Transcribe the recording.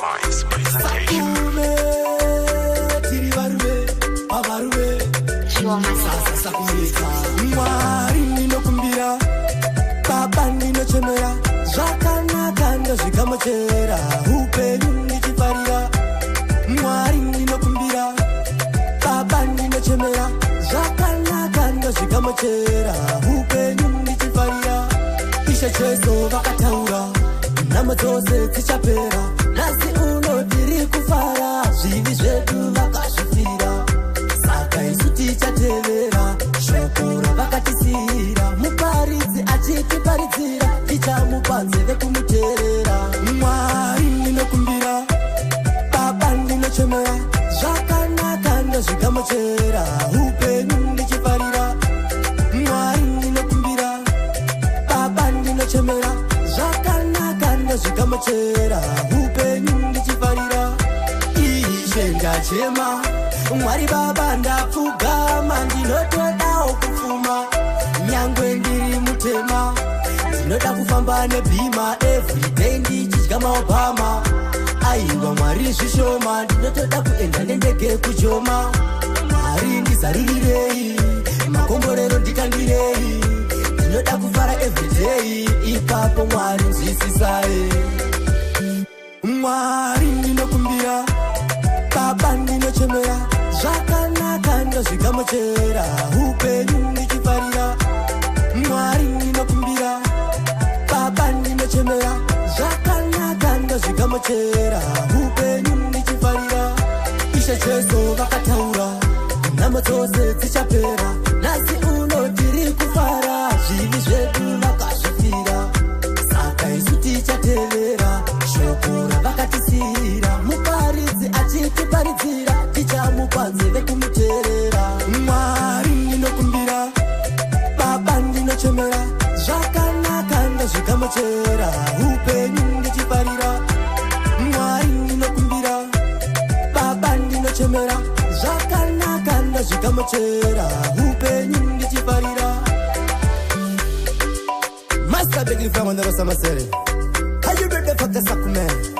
Vibes Presentation. Mwari ninokumbira, baba ndinochemera, zvakanaka ndozvikamochera, upenyu ndichifarira. Mwari ndinokumbira, baba ndinochemera, zvakanaka ndozvikamochera, upenyu ndichifarira. Ishe Jesu vakataura, nhamo dzose dzichapera, nhasi uno tiri kufara, zvivi zvedu vakazvifira. Saka isu tichatevera shoko ravakatisiyira, muparidzi achitiparidzira, tichamupa nzeve kumuteerera. Mwari ndinokumbira, baba ndinochemera, zvakanaka ndozvikamochera, upenyu ndichifarira. Mwari ndinokumbira, baba ndinochemera, zvakanaka ndozvikamochera, upenyu ndichifarira. Ishe ndachema, Mwari baba ndapfugama, ndinotodawo kufuma, nyangwe ndiri mutema, ndinoda kufamba nebhima everyday ndichidya maobhama. Aiwa Mwari zvishoma, ndinotoda kuenda nendege kujoma. Mwari ndizarurirei, makomborero ndikandirei, ndinoda kufara everyday, ipapo Mwari nzwisisai. Mwari ndinokumbira, baba ndinochemera, zvakanaka ndozvikamochera, upenyu ndichifarira. Mwari ndinokumbira, baba ndinochemera, zvakanaka ndozvikamochera, upenyu ndichifarira. Ishe Jesu vakataura, nhamo dzose dzichapera, nhasi uno tiri kufara, zvivi zvedu vakazvifira. Saka isu tichatevera shoko ravakatisiyira, muparidzi achitiparidzira, tichamupa nzeve kumuteerera. Mwari ndinokumbira, baba ndinochemera, zvakanaka ndozvikamochera, upenyu ndichifarira. Mwari ndinokumbira, baba ndinochemera, zvakanaka ndozvikamochera, upenyu ndichifarira. Master begging from on the Rosa Masere. Are you ready for the Sakuman?